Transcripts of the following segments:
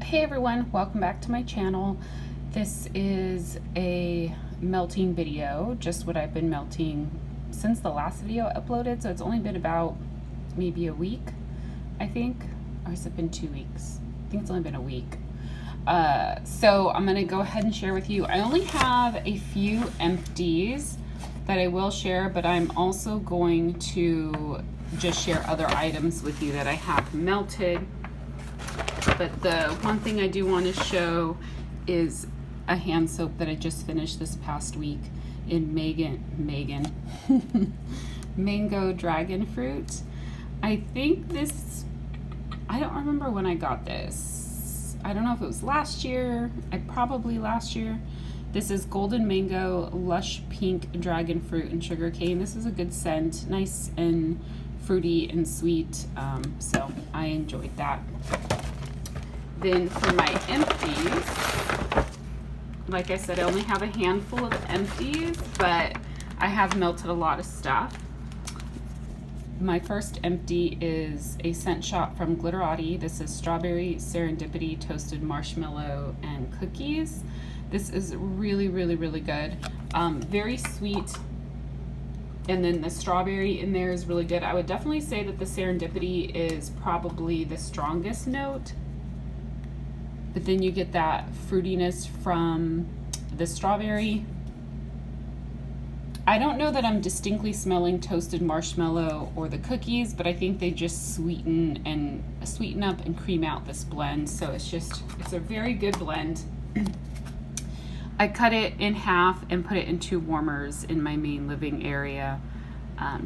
Hey everyone, welcome back to my channel. This is a melting video, just what I've been melting since the last video uploaded, so it's only been about maybe a week, I think, or has it been 2 weeks? I think it's only been a week. So I'm gonna go ahead and share with you. I only have a few empties that I will share, but I'm also going to just share other items with you that I have melted. But the one thing I do want to show is a hand soap that I just finished this past week in Mango Dragon Fruit. I think this, I don't remember when I got this. I don't know if it was last year, probably last year. This is Golden Mango Lush Pink Dragon Fruit and Sugar Cane. This is a good scent, nice and fruity and sweet, so I enjoyed that. Then for my empties, like I said, I only have a handful of empties, but I have melted a lot of stuff. My first empty is a scent shot from Glitterati. This is Strawberry Serendipity Toasted Marshmallow and Cookies. This is really, really, really good. Very sweet. And then the strawberry in there is really good. I would definitely say that the Serendipity is probably the strongest note. But then you get that fruitiness from the strawberry. I don't know that I'm distinctly smelling toasted marshmallow or the cookies, but I think they just sweeten up and cream out this blend. So it's a very good blend. I cut it in half and put it in 2 warmers in my main living area,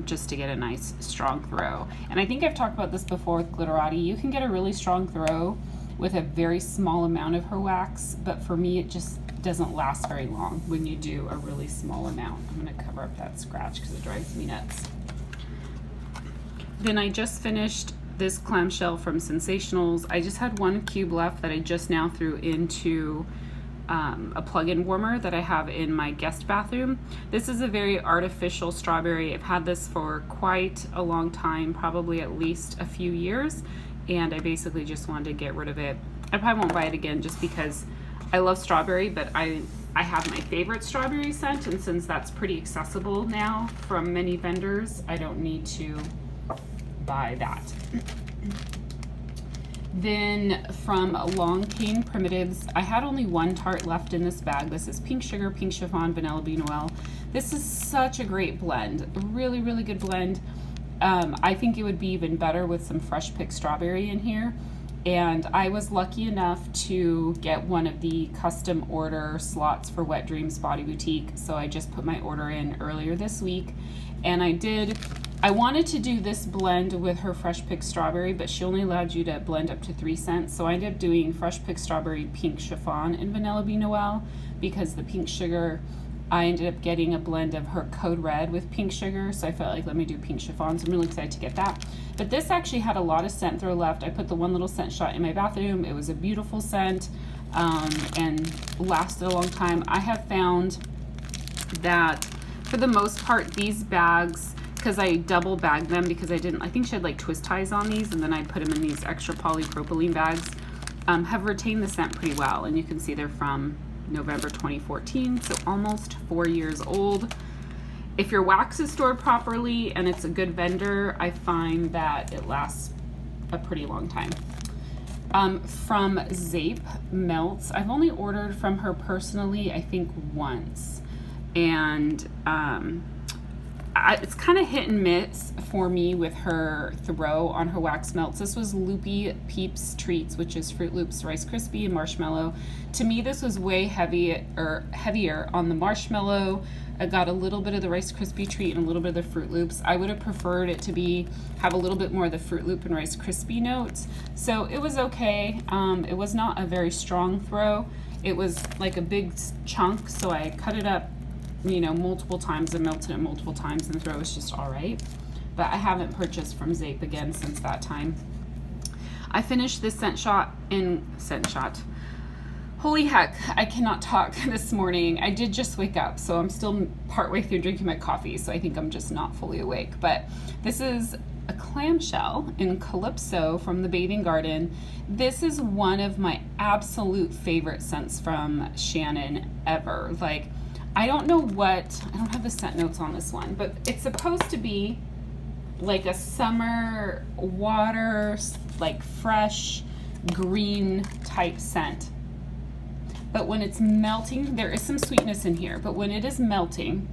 just to get a nice strong throw. And I think I've talked about this before with Glitterati. You can get a really strong throw with a very small amount of her wax, but for me it just doesn't last very long when you do a really small amount. I'm going to cover up that scratch because it drives me nuts. Then I just finished this clamshell from Sensationals. I just had 1 cube left that I just now threw into a plug-in warmer that I have in my guest bathroom. This is a very artificial strawberry. I've had this for quite a long time, probably at least a few years, and I basically just wanted to get rid of it. I probably won't buy it again just because I love strawberry, but I have my favorite strawberry scent, and since that's pretty accessible now from many vendors, I don't need to buy that. Then from Long Cane Primitives, I had only 1 tart left in this bag. This is Pink Sugar, Pink Chiffon, Vanilla Bean Noel. This is such a great blend, a really, really good blend. I think it would be even better with some fresh picked strawberry in here. And I was lucky enough to get one of the custom order slots for Wet Dreams Body Boutique. So I just put my order in earlier this week. And I wanted to do this blend with her fresh picked strawberry, but she only allowed you to blend up to 3 cents. So I ended up doing fresh picked strawberry, Pink Chiffon, and Vanilla Bean Noel, because the pink sugar, I ended up getting a blend of her Code Red with pink sugar, so I felt like let me do pink chiffon, so I'm really excited to get that. But this actually had a lot of scent throw left. I put the 1 little scent shot in my bathroom. It was a beautiful scent and lasted a long time. I have found that for the most part, these bags, because I double bagged them because I think she had like twist ties on these, and then I put them in these extra polypropylene bags, have retained the scent pretty well. And you can see they're from November 2014, so almost 4 years old. If your wax is stored properly and it's a good vendor, I find that it lasts a pretty long time. From Zape Melts, I've only ordered from her personally, I think once, and it's kind of hit and miss for me with her throw on her wax melts. This was Loopy Peeps Treats, which is Fruit Loops, Rice Krispie, and Marshmallow. To me, this was way heavier on the marshmallow. I got a little bit of the Rice Krispie treat and a little bit of the Fruit Loops. I would have preferred it to have a little bit more of the Fruit Loop and Rice Krispie notes. So it was okay. It was not a very strong throw. It was like a big chunk, so I cut it up, multiple times and melted it multiple times, and the throw was just all right. But I haven't purchased from Zape again since that time. I finished this scent shot. Holy heck, I cannot talk this morning. I did just wake up, so I'm still partway through drinking my coffee, so I think I'm just not fully awake. But this is a clamshell in Calypso from the Bathing Garden. This is one of my absolute favorite scents from Shannon ever. Like, I don't know what, I don't have the scent notes on this one, but it's supposed to be like a summer water, like fresh green type scent. But when it's melting, there is some sweetness in here, but when it is melting,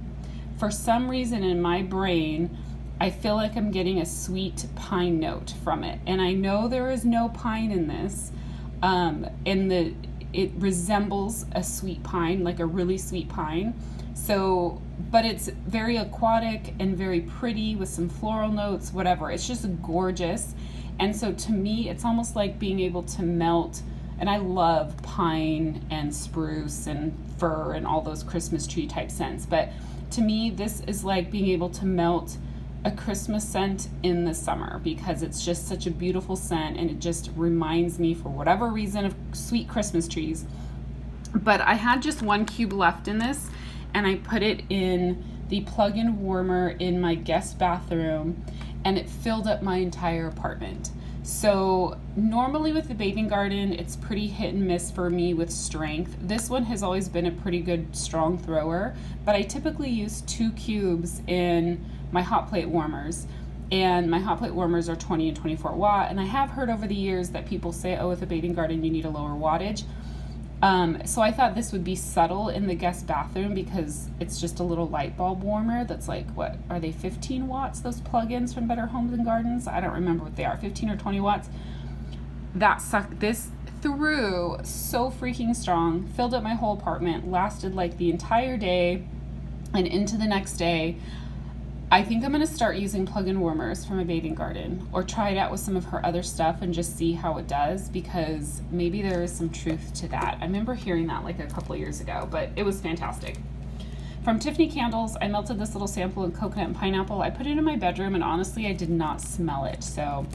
for some reason in my brain, I feel like I'm getting a sweet pine note from it. And I know there is no pine in this. It resembles a sweet pine, like a really sweet pine. So, but it's very aquatic and very pretty with some floral notes, whatever. It's just gorgeous. And so to me, it's almost like being able to melt, and I love pine and spruce and fir and all those Christmas tree type scents. But to me, this is like being able to melt a Christmas scent in the summer, because it's just such a beautiful scent and it just reminds me, for whatever reason, of sweet Christmas trees. But I had just one cube left in this, and I put it in the plug-in warmer in my guest bathroom, and it filled up my entire apartment. So normally with the Bathing Garden, it's pretty hit and miss for me with strength. This one has always been a pretty good strong thrower, but I typically use 2 cubes in my hot plate warmers, and my hot plate warmers are 20 and 24 watt. And I have heard over the years that people say, oh, with a Bathing Garden you need a lower wattage. So I thought this would be subtle in the guest bathroom, because it's just a little light bulb warmer that's like, what are they, 15 watts, those plugins from Better Homes and Gardens? I don't remember what they are, 15 or 20 watts. That sucked this through so freaking strong, filled up my whole apartment, lasted like the entire day and into the next day. I think I'm going to start using plug-in warmers from a Bathing Garden, or try it out with some of her other stuff and just see how it does, because maybe there is some truth to that. I remember hearing that like a couple of years ago, but it was fantastic. From Tiffany Candles, I melted this little sample in coconut and pineapple. I put it in my bedroom, and honestly, I did not smell it, so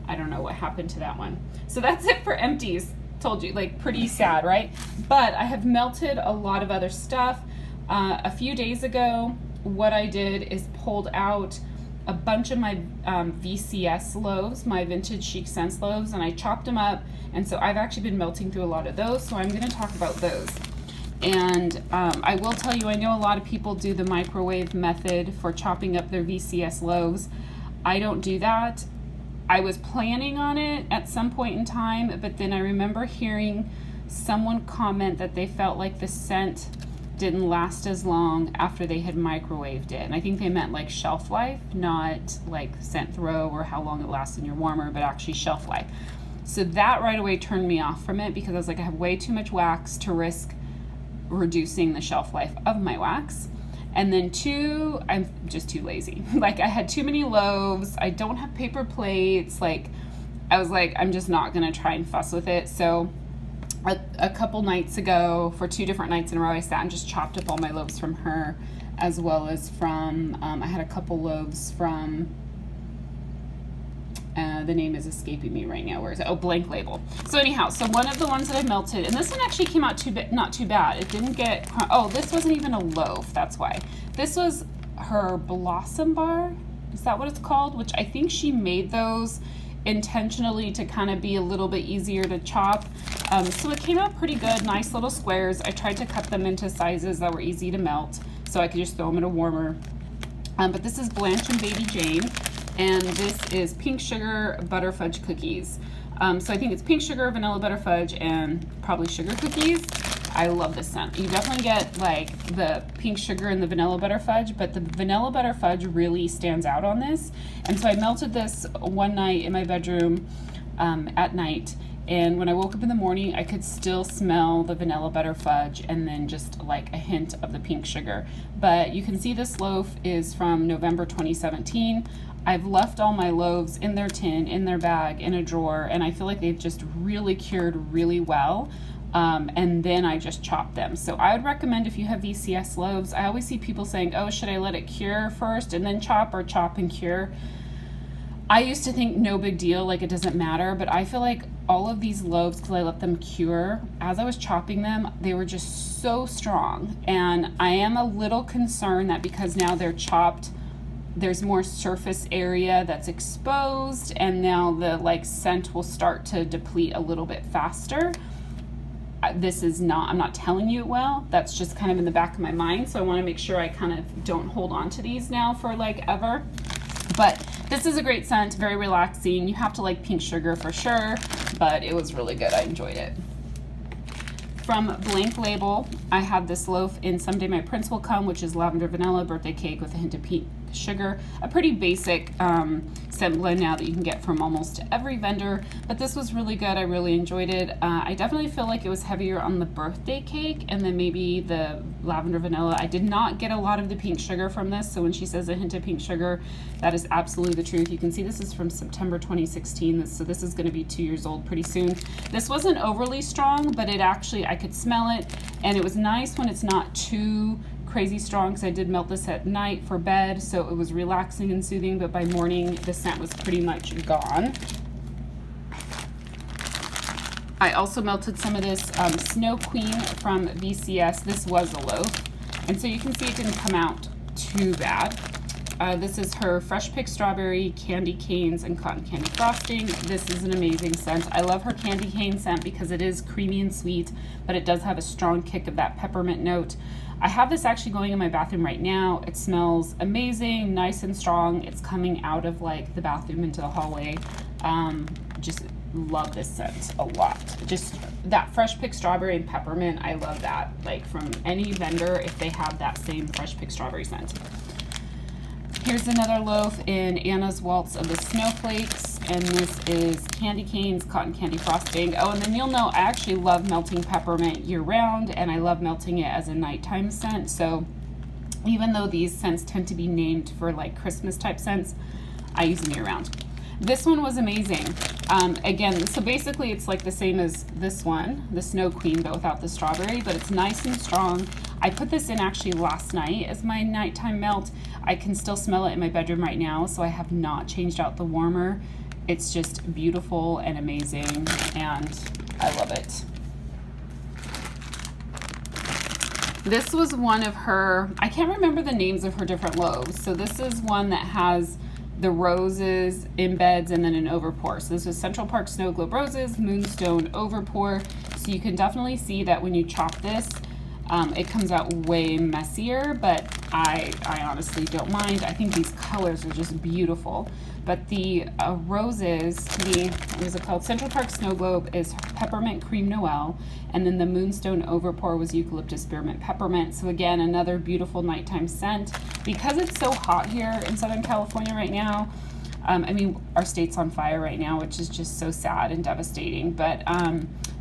I don't know what happened to that one. So that's it for empties. Told you, like, pretty sad, right? But I have melted a lot of other stuff. A few days ago, what I did is pulled out a bunch of my VCS loaves, my Vintage Chic Scents loaves, and I chopped them up. And so I've actually been melting through a lot of those, so I'm going to talk about those. And I will tell you, I know a lot of people do the microwave method for chopping up their VCS loaves. I don't do that. I was planning on it at some point in time, but then I remember hearing someone comment that they felt like the scent didn't last as long after they had microwaved it. And I think they meant like shelf life, not like scent throw or how long it lasts in your warmer, but actually shelf life. So that right away turned me off from it, because I was like, I have way too much wax to risk reducing the shelf life of my wax. And then 2, I'm just too lazy. Like, I had too many loaves. I don't have paper plates. Like, I was like, I'm just not gonna try and fuss with it. So a couple nights ago, for 2 different nights in a row, I sat and just chopped up all my loaves from her, as well as from, I had a couple loaves from, the name is escaping me right now. Where is it? Oh, Blank Label. So anyhow, so one of the ones that I melted, and this one actually came out not too bad. It didn't get, oh, this wasn't even a loaf. That's why. This was her Blossom Bar. Is that what it's called? Which I think she made those intentionally to kind of be a little bit easier to chop. So it came out pretty good, nice little squares. I tried to cut them into sizes that were easy to melt, so I could just throw them in a warmer. But this is Blanche and Baby Jane, and this is Pink Sugar Butter Fudge Cookies. So I think it's pink sugar, vanilla butter fudge, and probably sugar cookies. I love this scent. You definitely get like the pink sugar and the vanilla butter fudge, but the vanilla butter fudge really stands out on this. And so I melted this one night in my bedroom at night, and when I woke up in the morning, I could still smell the vanilla butter fudge and then just like a hint of the pink sugar. But you can see this loaf is from November 2017. I've left all my loaves in their tin, in their bag, in a drawer, and I feel like they've just really cured really well. And then I just chop them. So I would recommend, if you have VCS loaves, I always see people saying, oh, should I let it cure first and then chop, or chop and cure? I used to think no big deal, like it doesn't matter, but I feel like all of these loaves, because I let them cure, as I was chopping them, they were just so strong. And I am a little concerned that because now they're chopped there's more surface area that's exposed, and now the like scent will start to deplete a little bit faster. This is not, I'm not telling you it will, that's just kind of in the back of my mind, so I want to make sure I kind of don't hold on to these now for like ever. But this is a great scent, very relaxing. You have to like Pink Sugar for sure, but it was really good. I enjoyed it. From Blank Label, I had this loaf in Someday My Prince Will Come, which is lavender vanilla birthday cake with a hint of pink sugar. A pretty basic scent blend now that you can get from almost every vendor, but this was really good. I really enjoyed it. I definitely feel like it was heavier on the birthday cake and then maybe the lavender vanilla. I did not get a lot of the pink sugar from this, so when she says a hint of pink sugar, that is absolutely the truth. You can see this is from September 2016, so this is going to be 2 years old pretty soon. This wasn't overly strong, but it actually, I could smell it, and it was nice when it's not too crazy strong, because I did melt this at night for bed, so it was relaxing and soothing, but by morning the scent was pretty much gone. I also melted some of this Snow Queen from VCS. This was a loaf, and so you can see it didn't come out too bad. This is her Fresh Pick Strawberry, Candy Canes, and Cotton Candy Frosting. This is an amazing scent. I love her candy cane scent because it is creamy and sweet, but it does have a strong kick of that peppermint note. I have this actually going in my bathroom right now. It smells amazing, nice and strong. It's coming out of like the bathroom into the hallway. Just love this scent a lot. Just that Fresh Pick Strawberry and peppermint, I love that. Like from any vendor, if they have that same Fresh Pick Strawberry scent. Here's another loaf in Anna's Waltz of the Snowflakes, and this is Candy Canes, Cotton Candy Frosting. Oh, and then you'll know I actually love melting peppermint year round, and I love melting it as a nighttime scent. So even though these scents tend to be named for like Christmas type scents, I use them year round. This one was amazing. Again, so basically it's like the same as this one, the Snow Queen, but without the strawberry, but it's nice and strong. I put this in actually last night as my nighttime melt. I can still smell it in my bedroom right now, so I have not changed out the warmer. It's just beautiful and amazing, and I love it. This was one of her, I can't remember the names of her different loaves. So this is one that has the roses, embeds, and then an overpour. So this is Central Park Snow Globe Roses, Moonstone Overpour. So you can definitely see that when you chop this, it comes out way messier, but I honestly don't mind. I think these colors are just beautiful. But the roses, what is it called? Central Park Snow Globe is Peppermint Cream Noel, and then the Moonstone Overpour was Eucalyptus Spearmint Peppermint. So again, another beautiful nighttime scent. Because it's so hot here in Southern California right now, I mean, our state's on fire right now, which is just so sad and devastating. But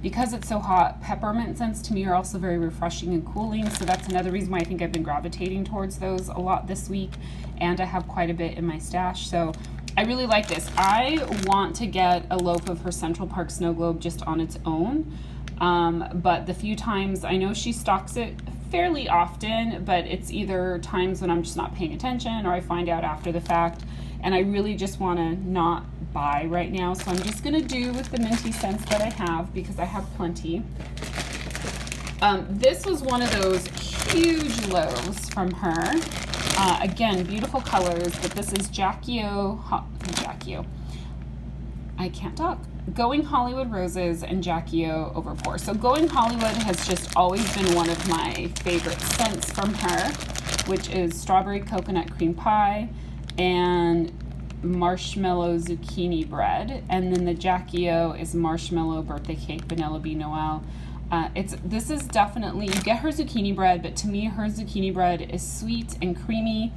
because it's so hot, peppermint scents to me are also very refreshing and cooling. So that's another reason why I think I've been gravitating towards those a lot this week. And I have quite a bit in my stash. So I really like this. I want to get a loaf of her Central Park Snow Globe just on its own. But the few times, I know she stocks it fairly often, but it's either times when I'm just not paying attention or I find out after the fact. And I really just want to not buy right now. So I'm just going to do with the minty scents that I have because I have plenty. This was one of those huge loaves from her. Again, beautiful colors, but this is I can't talk. Going Hollywood Roses and Jackie O Overpour. So Going Hollywood has just always been one of my favorite scents from her, which is Strawberry Coconut Cream Pie and Marshmallow Zucchini Bread. And then the Jackie O is Marshmallow Birthday Cake Vanilla Bean Noel. This is definitely, you get her zucchini bread, but to me her zucchini bread is sweet and creamy,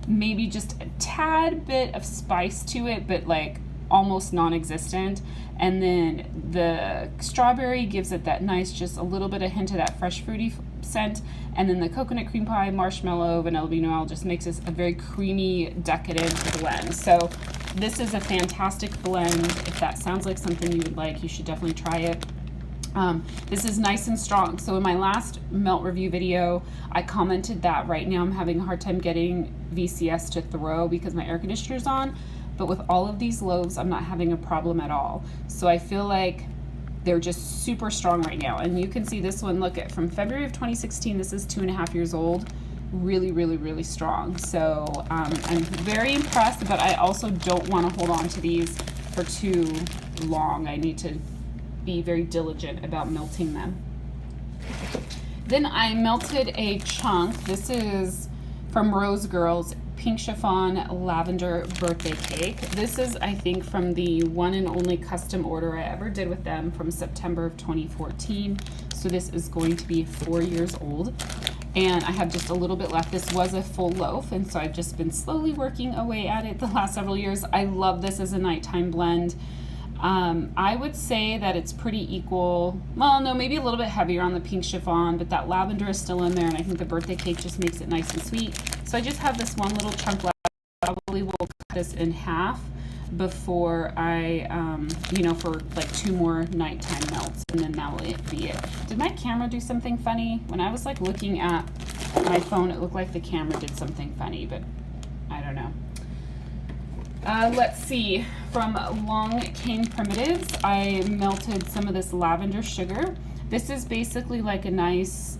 maybe just a tad bit of spice to it, but like almost non-existent. And then the strawberry gives it that nice, just a little bit of hint of that fresh fruity scent. And then the coconut cream pie, marshmallow, vanilla bean noel just makes this a very creamy, decadent blend. So this is a fantastic blend. If that sounds like something you would like, you should definitely try it. This is nice and strong. So in my last melt review video, I commented that right now I'm having a hard time getting VCS to throw because my air conditioner's on, but with all of these loaves, I'm not having a problem at all. So I feel like they're just super strong right now. And you can see this one, look at from February of 2016, this is 2.5 years old. really, really, really strong. So I'm very impressed, but I also don't want to hold on to these for too long. I need to be very diligent about melting them. Then I melted a chunk. This is from Rose Girls Pink Chiffon Lavender Birthday Cake. This is, I think, from the one and only custom order I ever did with them from September of 2014. So this is going to be 4 years old. And I have just a little bit left. This was a full loaf, and so I've just been slowly working away at it the last several years. I love this as a nighttime blend. I would say that it's pretty equal. Well, no, maybe a little bit heavier on the pink chiffon, but that lavender is still in there, and I think the birthday cake just makes it nice and sweet. So I just have this one little chunk left. I probably will cut this in half before I, for like 2 more nighttime melts, and then that will be it. Did my camera do something funny? When I was like looking at my phone, it looked like the camera did something funny, but I don't know. Let's see, from Long Cane Primitives, I melted some of this lavender sugar. This is basically like a nice,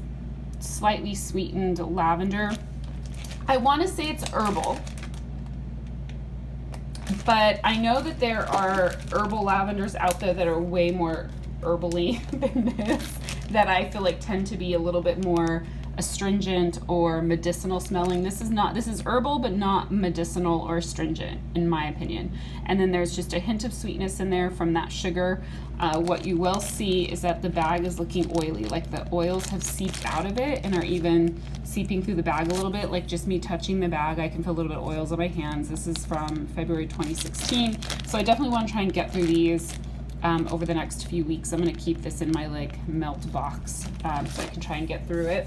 slightly sweetened lavender. I want to say it's herbal, but I know that there are herbal lavenders out there that are way more herbally than this, that I feel like tend to be a little bit more astringent or medicinal smelling. This is herbal, but not medicinal or astringent, in my opinion. And then there's just a hint of sweetness in there from that sugar. What you will see is that the bag is looking oily, like the oils have seeped out of it and are even seeping through the bag a little bit. Like just me touching the bag, I can feel a little bit of oils on my hands. This is from February 2016. So I definitely want to try and get through these over the next few weeks. I'm going to keep this in my like melt box so I can try and get through it.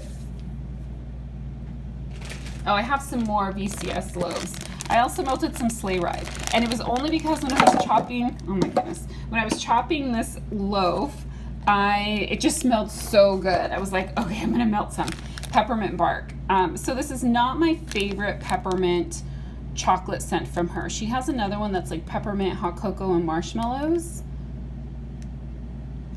Oh, I have some more VCS loaves. I also melted some Sleigh Ride, and it was only because when I was chopping, oh my goodness, when I was chopping this loaf, it just smelled so good. I was like, okay, I'm gonna melt some peppermint bark. So this is not my favorite peppermint chocolate scent from her. She has another one that's like peppermint, hot cocoa, and marshmallows.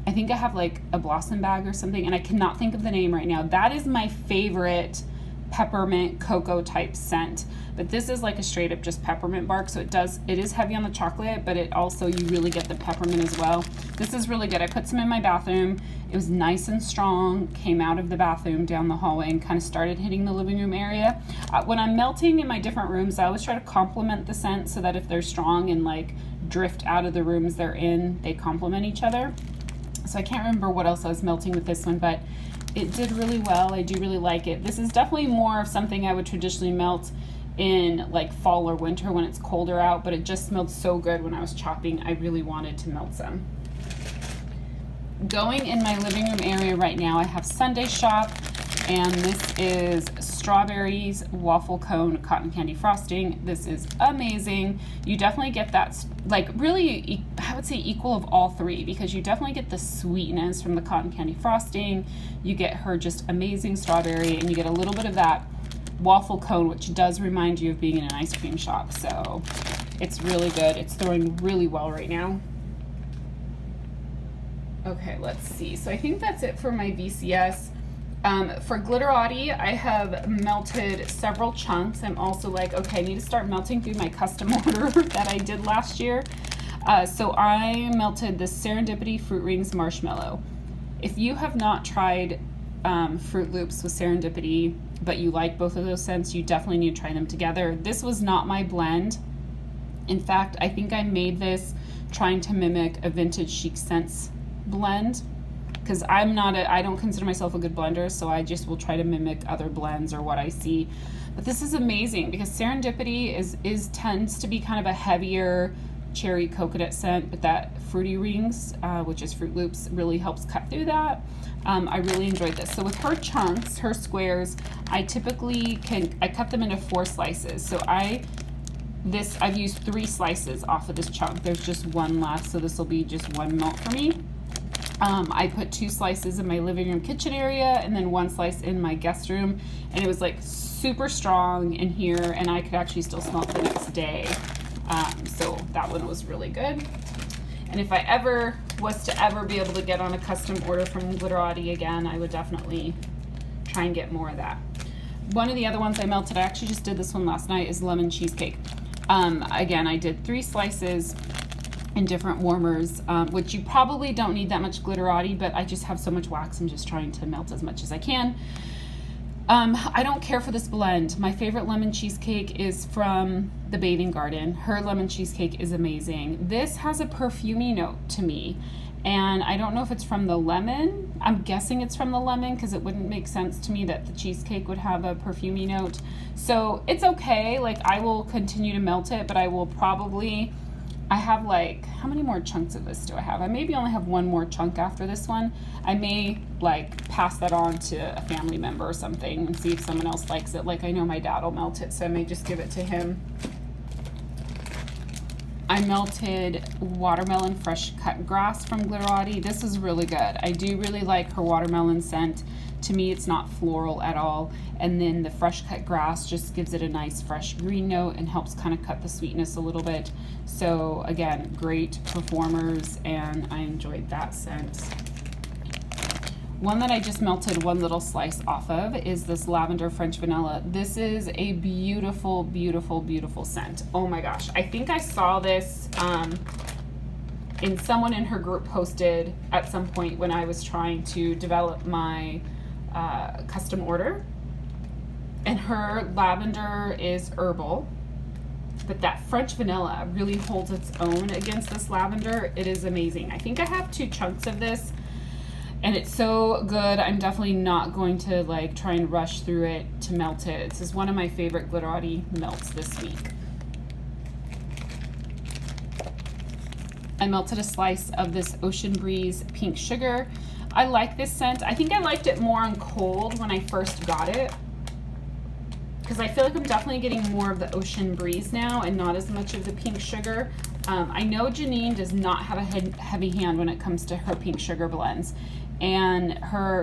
I think I have like a blossom bag or something, and I cannot think of the name right now. That is my favorite peppermint cocoa type scent, but this is like a straight up just peppermint bark, so it is heavy on the chocolate, but it also, you really get the peppermint as well. This is really good. I put some in my bathroom. It was nice and strong, came out of the bathroom down the hallway and kind of started hitting the living room area. When I'm melting in my different rooms, I always try to complement the scent so that if they're strong and like drift out of the rooms they're in, they complement each other. So I can't remember what else I was melting with this one, but it did really well. I do really like it. This is definitely more of something I would traditionally melt in like fall or winter when it's colder out, but it just smelled so good when I was chopping. I really wanted to melt some. Going in my living room area right now, I have Sunday Shop, and this is strawberries, waffle cone, cotton candy frosting. This is amazing. You definitely get that, like really, I would say equal of all three, because you definitely get the sweetness from the cotton candy frosting. You get her just amazing strawberry, and you get a little bit of that waffle cone, which does remind you of being in an ice cream shop. So it's really good. It's throwing really well right now. Okay, let's see. So I think that's it for my VCS. For Glitterati, I have melted several chunks. I'm also like, okay, I need to start melting through my custom order that I did last year. So I melted the Serendipity Fruit Rings Marshmallow. If you have not tried Fruit Loops with Serendipity, but you like both of those scents, you definitely need to try them together. This was not my blend. In fact, I think I made this trying to mimic a Vintage Chic Scents blend, because I don't consider myself a good blender, so I just will try to mimic other blends or what I see. But this is amazing because Serendipity tends to be kind of a heavier cherry coconut scent, but that Fruity Rings, which is Fruit Loops, really helps cut through that. I really enjoyed this. So with her chunks, her squares, I typically I cut them into 4 slices. So I've used 3 slices off of this chunk. There's just one left, so this will be just one melt for me. I put 2 slices in my living room kitchen area and then 1 slice in my guest room, and it was like super strong in here, and I could actually still smell it the next day. So that one was really good. And if I ever was to ever be able to get on a custom order from Glitterati again, I would definitely try and get more of that. One of the other ones I melted, I actually just did this one last night, is lemon cheesecake. Again, I did 3 slices in different warmers, which you probably don't need that much glitterati, but I just have so much wax, I'm just trying to melt as much as I can. I don't care for this blend. My favorite lemon cheesecake is from the Bathing Garden. Her lemon cheesecake is amazing. This has a perfumey note to me, and I don't know if it's from the lemon. I'm guessing it's from the lemon because it wouldn't make sense to me that the cheesecake would have a perfumey note. So it's okay, like I will continue to melt it, but I will probably, I have like, how many more chunks of this do I have? I maybe only have 1 more chunk after this one. I may like pass that on to a family member or something and see if someone else likes it. Like I know my dad will melt it, so I may just give it to him. I melted watermelon fresh cut grass from Glitterati. This is really good. I do really like her watermelon scent. To me, it's not floral at all. And then the fresh cut grass just gives it a nice fresh green note and helps kind of cut the sweetness a little bit. So again, great performers, and I enjoyed that scent. One that I just melted 1 little slice off of is this lavender French vanilla. This is a beautiful, beautiful, beautiful scent. Oh my gosh. I think I saw this in someone in her group posted at some point when I was trying to develop my custom order. And her lavender is herbal, but that French vanilla really holds its own against this lavender. It is amazing. I think I have 2 chunks of this, and it's so good. I'm definitely not going to like try and rush through it to melt it. This is one of my favorite Glitterati melts this week. I melted a slice of this Ocean Breeze Pink Sugar. I like this scent. I think I liked it more on cold when I first got it, because I feel like I'm definitely getting more of the Ocean Breeze now and not as much of the Pink Sugar. I know Janine does not have a heavy hand when it comes to her Pink Sugar blends. And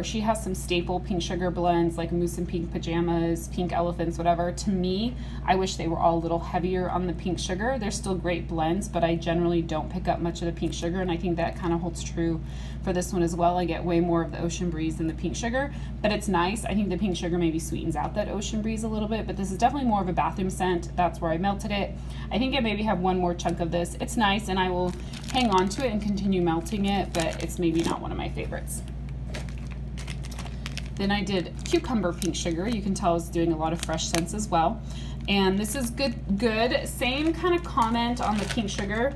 she has some staple Pink Sugar blends like Mousse and Pink Pajamas, Pink Elephants, whatever. To me, I wish they were all a little heavier on the Pink Sugar. They're still great blends, but I generally don't pick up much of the Pink Sugar, and I think that kind of holds true for this one as well. I get way more of the Ocean Breeze than the Pink Sugar, but it's nice. I think the Pink Sugar maybe sweetens out that Ocean Breeze a little bit, but this is definitely more of a bathroom scent. That's where I melted it. I think I maybe have 1 more chunk of this. It's nice, and I will hang on to it and continue melting it, but it's maybe not one of my favorites. Then I did Cucumber Pink Sugar. You can tell I was doing a lot of fresh scents as well. And this is good. Same kind of comment on the Pink Sugar,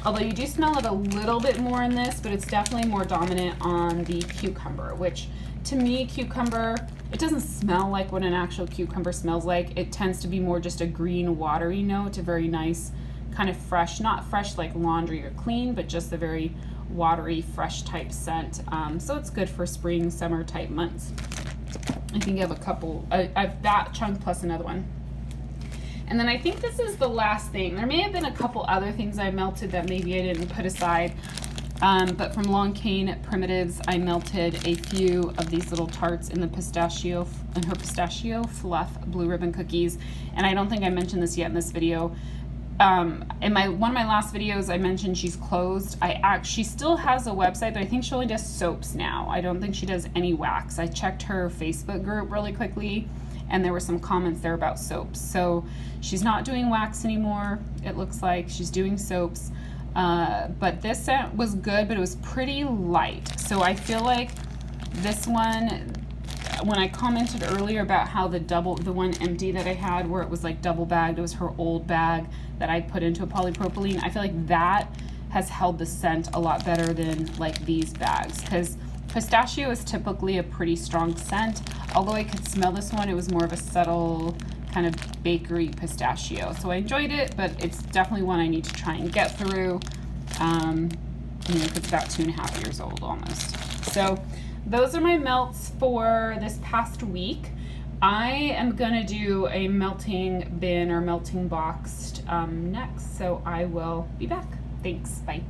although you do smell it a little bit more in this, but it's definitely more dominant on the Cucumber, which to me, cucumber, it doesn't smell like what an actual cucumber smells like. It tends to be more just a green, watery note, a very nice kind of fresh, not fresh like laundry or clean, but just a very watery, fresh type scent. So it's good for spring, summer type months. I think I have a couple, I've that chunk plus another one. And then I think this is the last thing. There may have been a couple other things I melted that maybe I didn't put aside. But from Long Cane Primitives, I melted a few of these little tarts in her pistachio fluff blue ribbon cookies. And I don't think I mentioned this yet in this video. In one of my last videos, I mentioned she's closed. She still has a website, but I think she only does soaps now. I don't think she does any wax. I checked her Facebook group really quickly, and there were some comments there about soaps. So she's not doing wax anymore. It looks like she's doing soaps. But this scent was good, but it was pretty light. So I feel like this one, when I commented earlier about how the one empty that I had where it was like double bagged, it was her old bag that I put into a polypropylene. I feel like that has held the scent a lot better than like these bags, because pistachio is typically a pretty strong scent. Although I could smell this one, it was more of a subtle kind of bakery pistachio. So I enjoyed it, but it's definitely one I need to try and get through. It's about 2.5 years old almost. So those are my melts for this past week. I am gonna do a melting bin or melting box next, so I will be back. Thanks, bye.